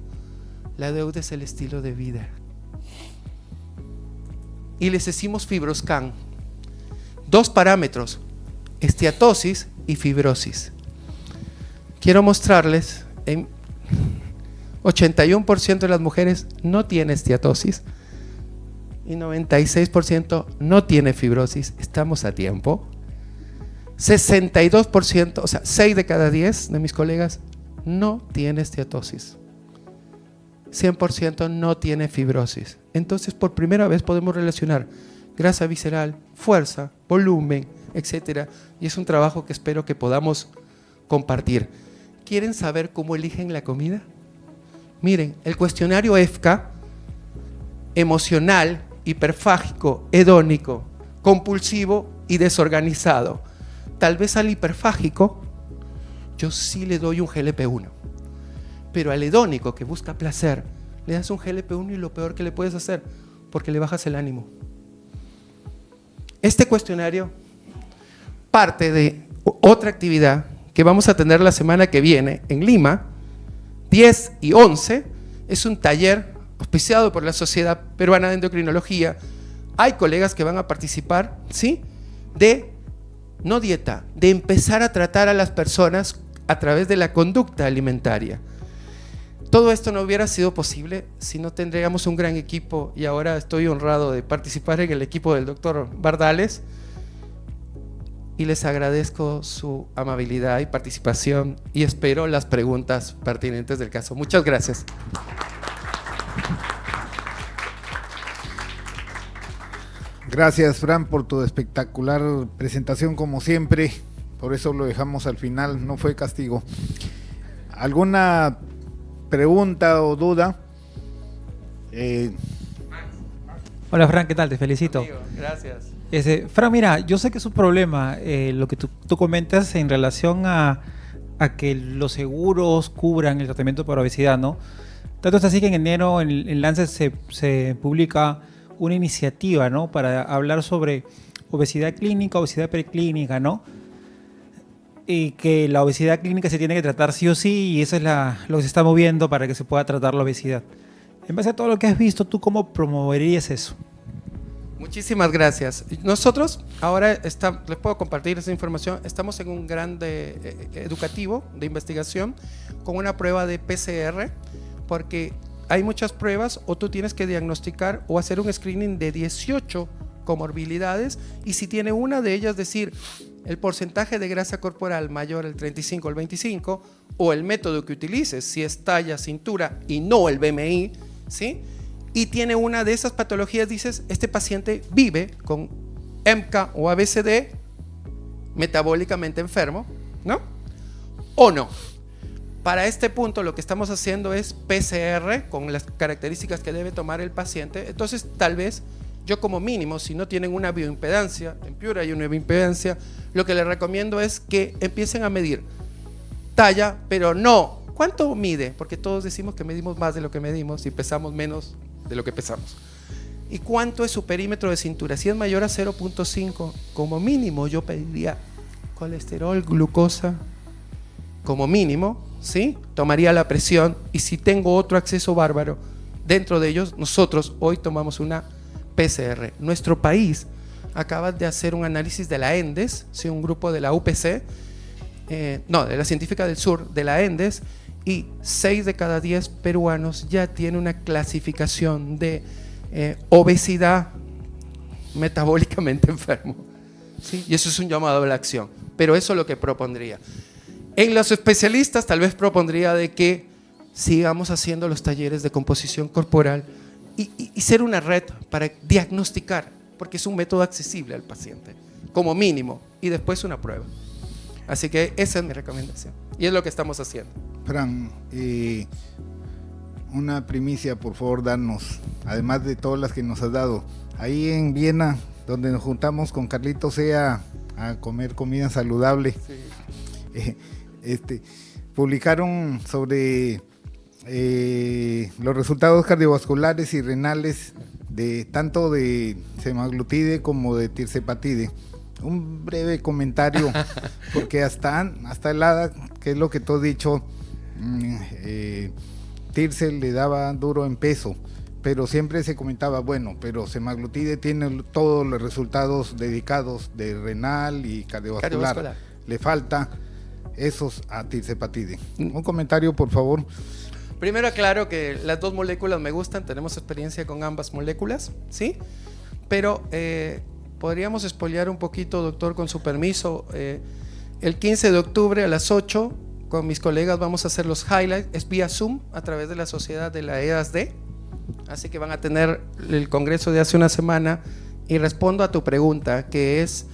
S2: la deuda es el estilo de vida. Y les decimos FibroScan. 2 parámetros, esteatosis y fibrosis. Quiero mostrarles, en 81% de las mujeres no tiene esteatosis y 96% no tiene fibrosis. Estamos a tiempo. 62%, o sea, 6 de cada 10 de mis colegas no tiene esteatosis. 100% no tiene fibrosis. Entonces, por primera vez podemos relacionar grasa visceral, fuerza, volumen, etcétera. Y es un trabajo que espero que podamos compartir. ¿Quieren saber cómo eligen la comida? Miren, el cuestionario EFCA, emocional, hiperfágico, hedónico, compulsivo y desorganizado. Tal vez al hiperfágico yo sí le doy un GLP-1, pero al hedónico que busca placer le das un GLP-1 y lo peor que le puedes hacer, porque le bajas el ánimo. Este cuestionario parte de otra actividad que vamos a tener la semana que viene en Lima, 10 y 11, es un taller auspiciado por la Sociedad Peruana de Endocrinología. Hay colegas que van a participar, ¿sí? No dieta, de empezar a tratar a las personas a través de la conducta alimentaria. Todo esto no hubiera sido posible si no tendríamos un gran equipo, y ahora estoy honrado de participar en el equipo del doctor Bardales, y les agradezco su amabilidad y participación y espero las preguntas pertinentes del caso. Muchas gracias.
S1: Gracias, Fran, por tu espectacular presentación como siempre. Por eso lo dejamos al final, no fue castigo. ¿Alguna pregunta o duda?
S3: Hola, Fran, ¿qué tal? Te felicito.
S2: Amigo, gracias.
S3: Fran, mira, yo sé que es un problema lo que tú comentas en relación a que los seguros cubran el tratamiento para obesidad, ¿no? Tanto es así que en enero en Lancet se publica una iniciativa, ¿no? Para hablar sobre obesidad clínica, obesidad preclínica, ¿no? Y que la obesidad clínica se tiene que tratar sí o sí, y eso es lo que se está moviendo para que se pueda tratar la obesidad. En base a todo lo que has visto, ¿tú cómo promoverías eso?
S2: Muchísimas gracias. Nosotros ahora les puedo compartir esa información. Estamos en un gran educativo de investigación con una prueba de PCR, porque hay muchas pruebas o tú tienes que diagnosticar o hacer un screening de 18 comorbilidades, y si tiene una de ellas, decir el porcentaje de grasa corporal mayor al 35 o el 25, o el método que utilices, si es talla, cintura y no el BMI, ¿sí? Y tiene una de esas patologías, dices, este paciente vive con EMCA o ABCD, metabólicamente enfermo, ¿no? ¿O no? Para este punto lo que estamos haciendo es PCR con las características que debe tomar el paciente. Entonces tal vez yo como mínimo, si no tienen una bioimpedancia, en Piura hay una bioimpedancia, lo que les recomiendo es que empiecen a medir talla, pero no, ¿cuánto mide? Porque todos decimos que medimos más de lo que medimos y pesamos menos de lo que pesamos. ¿Y cuánto es su perímetro de cintura? Si es mayor a 0.5, como mínimo yo pediría colesterol, glucosa, como mínimo, ¿sí? Tomaría la presión, y si tengo otro acceso bárbaro dentro de ellos, nosotros hoy tomamos una PCR. Nuestro país acaba de hacer un análisis de la ENDES, ¿sí? Un grupo de la UPC, de la Científica del Sur, de la ENDES, y 6 de cada 10 peruanos ya tiene una clasificación de obesidad metabólicamente enfermo, ¿sí? Y eso es un llamado a la acción, pero eso es lo que propondría. En los especialistas tal vez propondría de que sigamos haciendo los talleres de composición corporal y ser una red para diagnosticar, porque es un método accesible al paciente, como mínimo, y después una prueba. Así que esa es mi recomendación y es lo que estamos haciendo.
S1: Fran, una primicia, por favor, danos, además de todas las que nos has dado. Ahí en Viena, donde nos juntamos con Carlitos Sea a comer comida saludable,
S2: Sí.
S1: Publicaron sobre los resultados cardiovasculares y renales de tanto de semaglutide como de tirzepatide. Un breve comentario, porque hasta el ADA, que es lo que tú has dicho, Tirce le daba duro en peso, pero siempre se comentaba, bueno, pero semaglutide tiene todos los resultados dedicados de renal y cardiovascular. Le falta esos a tirzepatide. Un comentario, por favor.
S2: Primero aclaro que las dos moléculas me gustan, tenemos experiencia con ambas moléculas, ¿sí? Pero podríamos spoilear un poquito, doctor, con su permiso. El 15 de octubre a las 8, con mis colegas vamos a hacer los highlights, es vía Zoom, a través de la sociedad de la EASD. Así que van a tener el congreso de hace una semana y respondo a tu pregunta, que es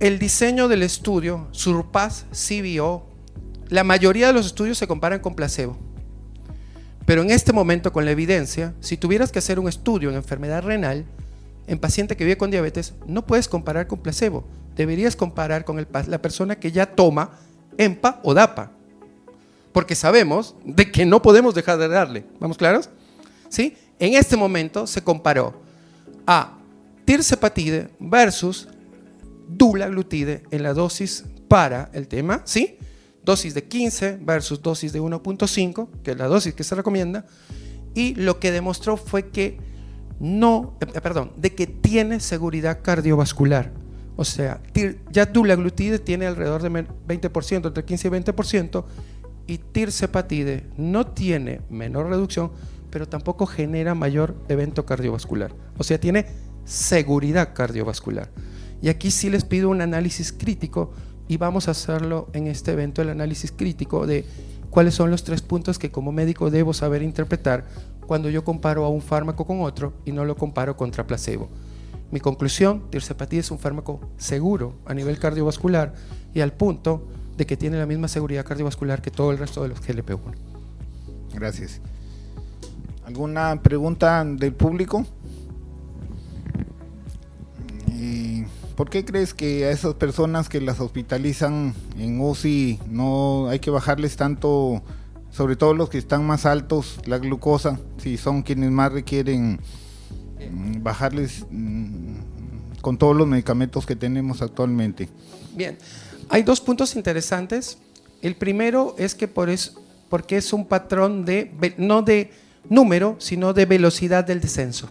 S2: el diseño del estudio SURPASS-CVO. La mayoría de los estudios se comparan con placebo, pero en este momento, con la evidencia, si tuvieras que hacer un estudio en enfermedad renal en paciente que vive con diabetes, no puedes comparar con placebo, deberías comparar con la persona que ya toma EMPA o DAPA, porque sabemos de que no podemos dejar de darle. ¿Vamos claros? ¿Sí? En este momento se comparó a tirzepatide versus dulaglutide en la dosis para el tema, ¿sí? Dosis de 15 versus dosis de 1.5, que es la dosis que se recomienda, y lo que demostró fue que de que tiene seguridad cardiovascular. O sea, ya dulaglutide tiene alrededor de 20%, entre 15 y 20%, y tirzepatide no tiene menor reducción, pero tampoco genera mayor evento cardiovascular. O sea, tiene seguridad cardiovascular. Y aquí sí les pido un análisis crítico, y vamos a hacerlo en este evento, el análisis crítico de cuáles son los 3 puntos que como médico debo saber interpretar cuando yo comparo a un fármaco con otro y no lo comparo contra placebo. Mi conclusión, tirzepatide es un fármaco seguro a nivel cardiovascular y al punto de que tiene la misma seguridad cardiovascular que todo el resto de los GLP-1.
S1: Gracias. ¿Alguna pregunta del público? ¿Por qué crees que a esas personas que las hospitalizan en UCI no hay que bajarles tanto, sobre todo los que están más altos, la glucosa, si son quienes más requieren bajarles con todos los medicamentos que tenemos actualmente?
S2: Bien, hay 2 puntos interesantes. El primero es que porque es un patrón no de número, sino de velocidad del descenso.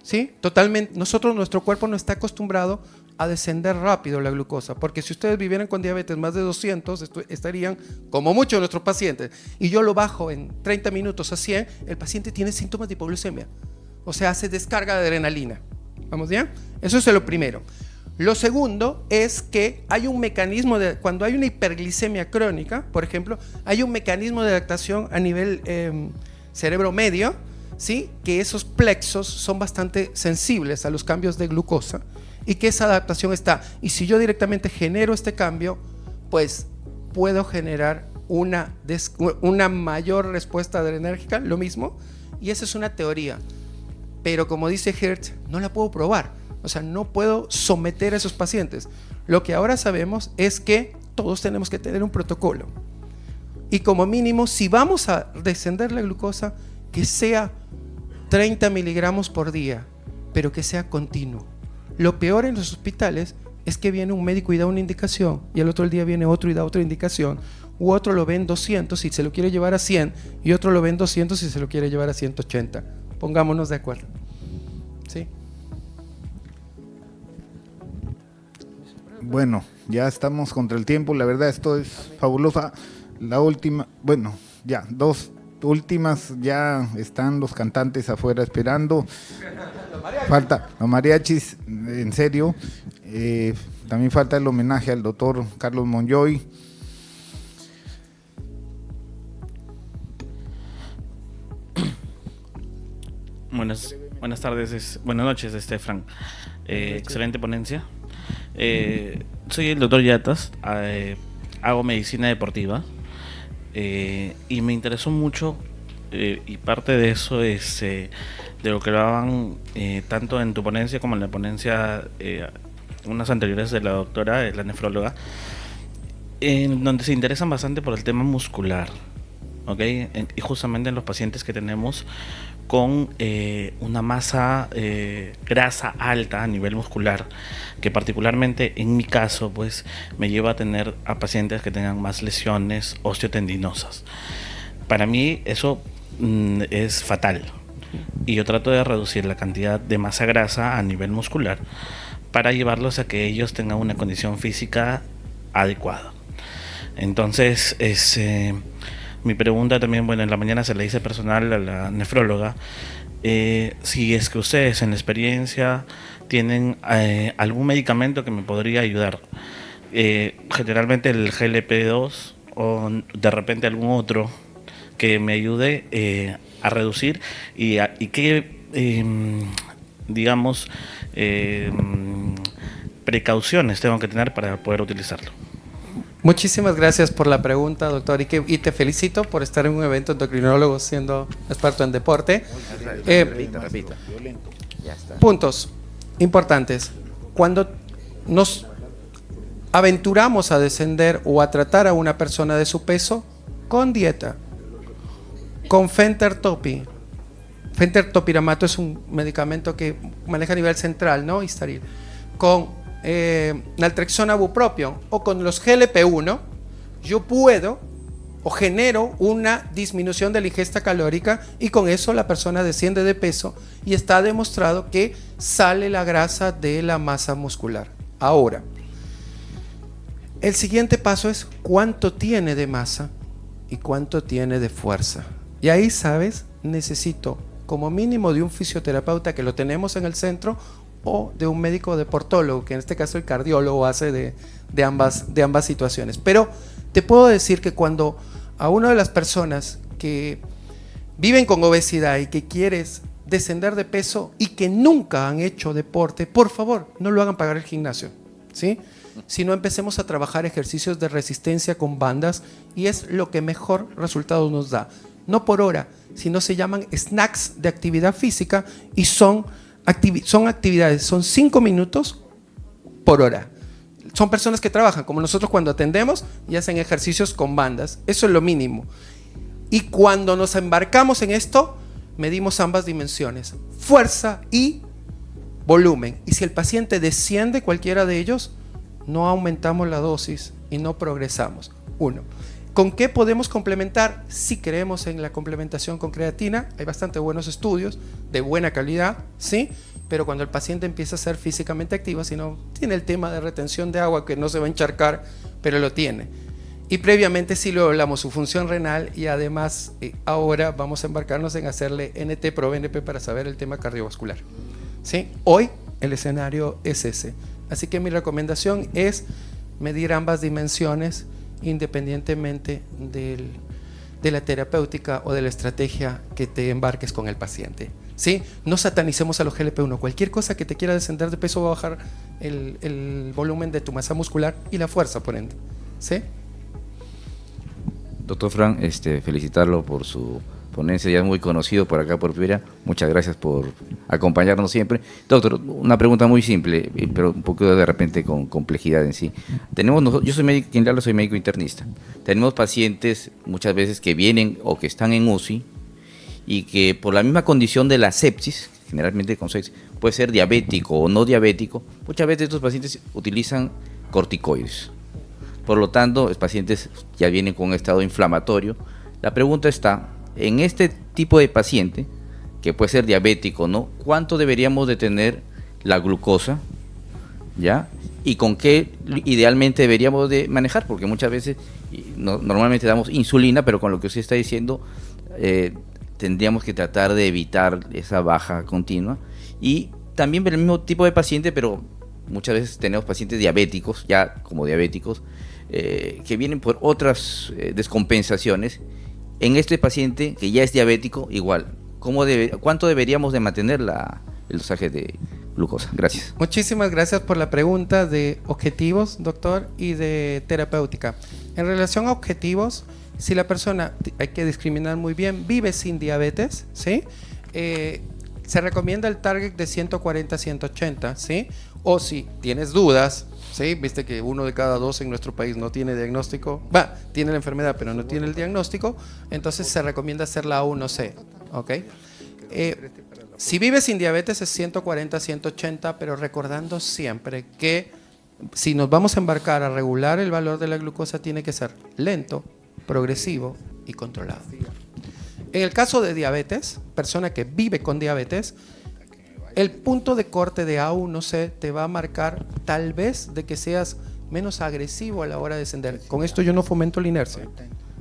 S2: ¿Sí? Totalmente. Nuestro cuerpo no está acostumbrado a descender rápido la glucosa, porque si ustedes vivieran con diabetes más de 200, estarían como muchos nuestros pacientes, y yo lo bajo en 30 minutos a 100, el paciente tiene síntomas de hipoglucemia, o sea, hace descarga de adrenalina. ¿Vamos bien? Eso es lo primero. Lo segundo es que hay un mecanismo cuando hay una hiperglicemia crónica, por ejemplo, hay un mecanismo de adaptación a nivel cerebro medio, ¿sí? Que esos plexos son bastante sensibles a los cambios de glucosa y que esa adaptación está. Y si yo directamente genero este cambio, pues puedo generar una mayor respuesta adrenérgica, lo mismo, y esa es una teoría. Pero como dice Hertz, no la puedo probar. O sea, no puedo someter a esos pacientes. Lo que ahora sabemos es que todos tenemos que tener un protocolo. Y como mínimo, si vamos a descender la glucosa, que sea 30 miligramos por día, pero que sea continuo. Lo peor en los hospitales es que viene un médico y da una indicación, y el otro día viene otro y da otra indicación, u otro lo ve en 200 y se lo quiere llevar a 100, y otro lo ve en 200 y se lo quiere llevar a 180. Pongámonos de acuerdo. ¿Sí?
S1: Bueno, ya estamos contra el tiempo, la verdad esto es fabulosa. La última, bueno, ya, 2 últimas, ya están los cantantes afuera esperando. Falta los mariachis, en serio. También falta el homenaje al doctor Carlos Monjoy.
S4: Buenas tardes, buenas noches, Frank. Excelente ponencia. Soy el doctor Yatas, hago medicina deportiva y me interesó mucho y parte de eso es de lo que hablaban tanto en tu ponencia como en la ponencia unas anteriores de la doctora, la nefróloga, en donde se interesan bastante por el tema muscular, ¿ok? Y justamente en los pacientes que tenemos con una masa grasa alta a nivel muscular, que particularmente en mi caso pues me lleva a tener a pacientes que tengan más lesiones osteotendinosas. Para mí eso es fatal y yo trato de reducir la cantidad de masa grasa a nivel muscular para llevarlos a que ellos tengan una condición física adecuada. Entonces mi pregunta también, bueno, en la mañana se le hice personal a la nefróloga, si es que ustedes en la experiencia tienen algún medicamento que me podría ayudar, generalmente el GLP-2 o de repente algún otro que me ayude a reducir y qué, digamos, precauciones tengo que tener para poder utilizarlo.
S2: Muchísimas gracias por la pregunta, doctor, y te felicito por estar en un evento endocrinólogo siendo experto en deporte.
S5: Repita.
S2: Puntos importantes. Cuando nos aventuramos a descender o a tratar a una persona de su peso, con dieta, con Fentertopi. Fentertopiramato es un medicamento que maneja a nivel central, ¿no? Istaril. Con naltrexona bupropion o con los GLP-1, yo puedo o genero una disminución de la ingesta calórica y con eso la persona desciende de peso y está demostrado que sale la grasa de la masa muscular. Ahora, el siguiente paso es cuánto tiene de masa y cuánto tiene de fuerza. Y ahí, ¿sabes? Necesito como mínimo de un fisioterapeuta que lo tenemos en el centro o de un médico deportólogo, que en este caso el cardiólogo hace de ambas situaciones. Pero te puedo decir que cuando a una de las personas que viven con obesidad y que quieres descender de peso y que nunca han hecho deporte, por favor, no lo hagan pagar el gimnasio, ¿sí? Si no, empecemos a trabajar ejercicios de resistencia con bandas y es lo que mejor resultados nos da. No por hora, sino se llaman snacks de actividad física y son actividades, son 5 minutos por hora. Son personas que trabajan como nosotros cuando atendemos y hacen ejercicios con bandas. Eso es lo mínimo. Y cuando nos embarcamos en esto, medimos ambas dimensiones, fuerza y volumen. Y si el paciente desciende cualquiera de ellos, no aumentamos la dosis y no progresamos. 1. ¿Con qué podemos complementar? Si creemos en la complementación con creatina, hay bastante buenos estudios de buena calidad, ¿sí? Pero cuando el paciente empieza a ser físicamente activo, si no tiene el tema de retención de agua que no se va a encharcar, pero lo tiene. Y previamente sí lo hablamos, su función renal y además ahora vamos a embarcarnos en hacerle NT-proBNP para saber el tema cardiovascular, ¿sí? Hoy el escenario es ese. Así que mi recomendación es medir ambas dimensiones independientemente de la terapéutica o de la estrategia que te embarques con el paciente, ¿sí? No satanicemos a los GLP-1. Cualquier cosa que te quiera descender de peso va a bajar el volumen de tu masa muscular y la fuerza, por ende, ¿sí?
S5: Doctor Frank, felicitarlo por su ponencia, ya muy conocido por acá por Piura. Muchas gracias por acompañarnos siempre. Doctor, una pregunta muy simple, pero un poco de repente con complejidad en sí. Yo soy médico, quien le habla, soy médico internista. Tenemos pacientes muchas veces que vienen o que están en UCI y que por la misma condición de la sepsis, generalmente con sepsis, puede ser diabético o no diabético, muchas veces estos pacientes utilizan corticoides. Por lo tanto, los pacientes ya vienen con un estado inflamatorio. La pregunta está, en este tipo de paciente, que puede ser diabético, ¿no? ¿Cuánto deberíamos de tener la glucosa? ¿Ya? ¿Y con qué idealmente deberíamos de manejar? Porque muchas veces, normalmente damos insulina, pero con lo que usted está diciendo, tendríamos que tratar de evitar esa baja continua. Y también el mismo tipo de paciente, pero muchas veces tenemos pacientes diabéticos, ya como diabéticos, que vienen por otras descompensaciones. En este paciente que ya es diabético, igual, ¿cuánto deberíamos de mantener el dosaje de glucosa? Gracias.
S2: Muchísimas gracias por la pregunta de objetivos, doctor, y de terapéutica. En relación a objetivos, si la persona, hay que discriminar muy bien, vive sin diabetes, ¿sí? Se recomienda el target de 140-180, ¿sí? O si tienes dudas, ¿sí? Viste que 1 de cada 2 en nuestro país no tiene diagnóstico, tiene la enfermedad pero no tiene el diagnóstico, entonces se recomienda hacer la A1C, ¿ok? Si vives sin diabetes es 140-180, pero recordando siempre que si nos vamos a embarcar a regular el valor de la glucosa tiene que ser lento, progresivo y controlado. En el caso de diabetes, persona que vive con diabetes, el punto de corte de A1C te va a marcar tal vez de que seas menos agresivo a la hora de descender. Con esto yo no fomento la inercia,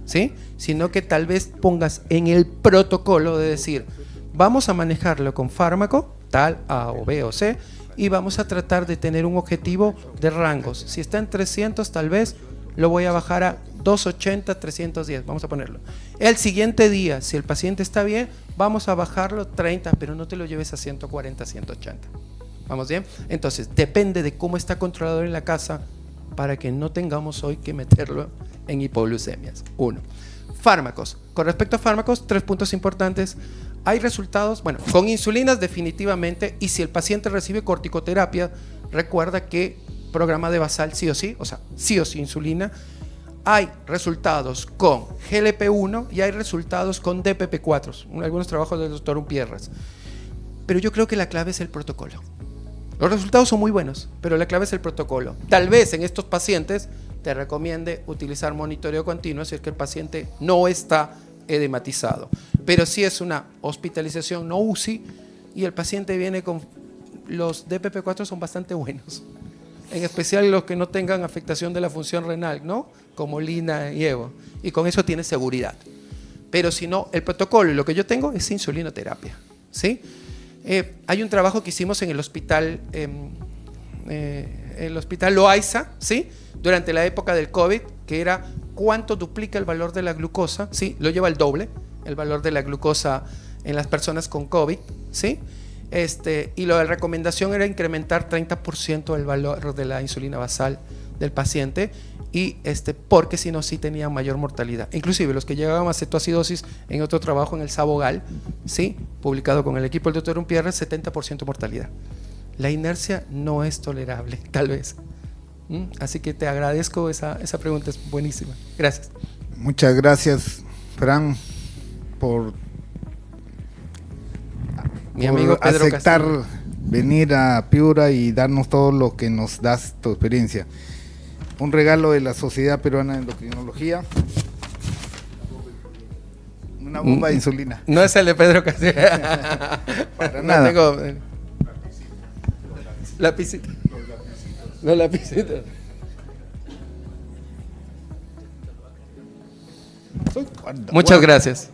S2: ¿sí? Sino que tal vez pongas en el protocolo de decir, vamos a manejarlo con fármaco, tal A o B o C, y vamos a tratar de tener un objetivo de rangos. Si está en 300, tal vez lo voy a bajar a 280, 310, vamos a ponerlo. El siguiente día, si el paciente está bien, vamos a bajarlo 30, pero no te lo lleves a 140, 180. ¿Vamos bien? Entonces, depende de cómo está controlado en la casa para que no tengamos hoy que meterlo en hipoglucemias. 1. Fármacos. Con respecto a fármacos, 3 puntos importantes. Hay resultados, bueno, con insulinas definitivamente, y si el paciente recibe corticoterapia, recuerda que programa de basal sí o sí insulina. Hay resultados con GLP-1 y hay resultados con DPP-4, algunos trabajos del doctor Umpierres. Pero yo creo que la clave es el protocolo. Los resultados son muy buenos, pero la clave es el protocolo. Tal vez en estos pacientes te recomiende utilizar monitoreo continuo si es que el paciente no está edematizado. Pero si es una hospitalización no UCI y el paciente viene con los DPP-4 son bastante buenos. En especial los que no tengan afectación de la función renal, ¿no? Como Lina y Evo. Y con eso tienes seguridad. Pero si no, el protocolo y lo que yo tengo es insulinoterapia, ¿sí? Hay un trabajo que hicimos en el hospital Loaiza, ¿sí? Durante la época del COVID, que era cuánto duplica el valor de la glucosa, ¿sí? Lo lleva el doble, el valor de la glucosa en las personas con COVID, ¿sí? Y la recomendación era incrementar 30% el valor de la insulina basal del paciente y porque si no sí tenían mayor mortalidad. Inclusive los que llegaban a cetoacidosis en otro trabajo en el Sabogal, ¿sí? Publicado con el equipo del doctor Umpierres, 70% mortalidad. La inercia no es tolerable, tal vez. Así que te agradezco esa pregunta, es buenísima. Gracias.
S1: Muchas gracias, Fran, por
S2: mi amigo Pedro
S1: aceptar
S2: Castillo.
S1: Venir a Piura y darnos todo lo que nos das, tu experiencia. Un regalo de la Sociedad Peruana de Endocrinología. Una bomba de insulina.
S2: No es el de Pedro Castillo.
S1: Para
S2: No
S1: nada.
S2: tengo lapicita. No, lapicita. Muchas gracias.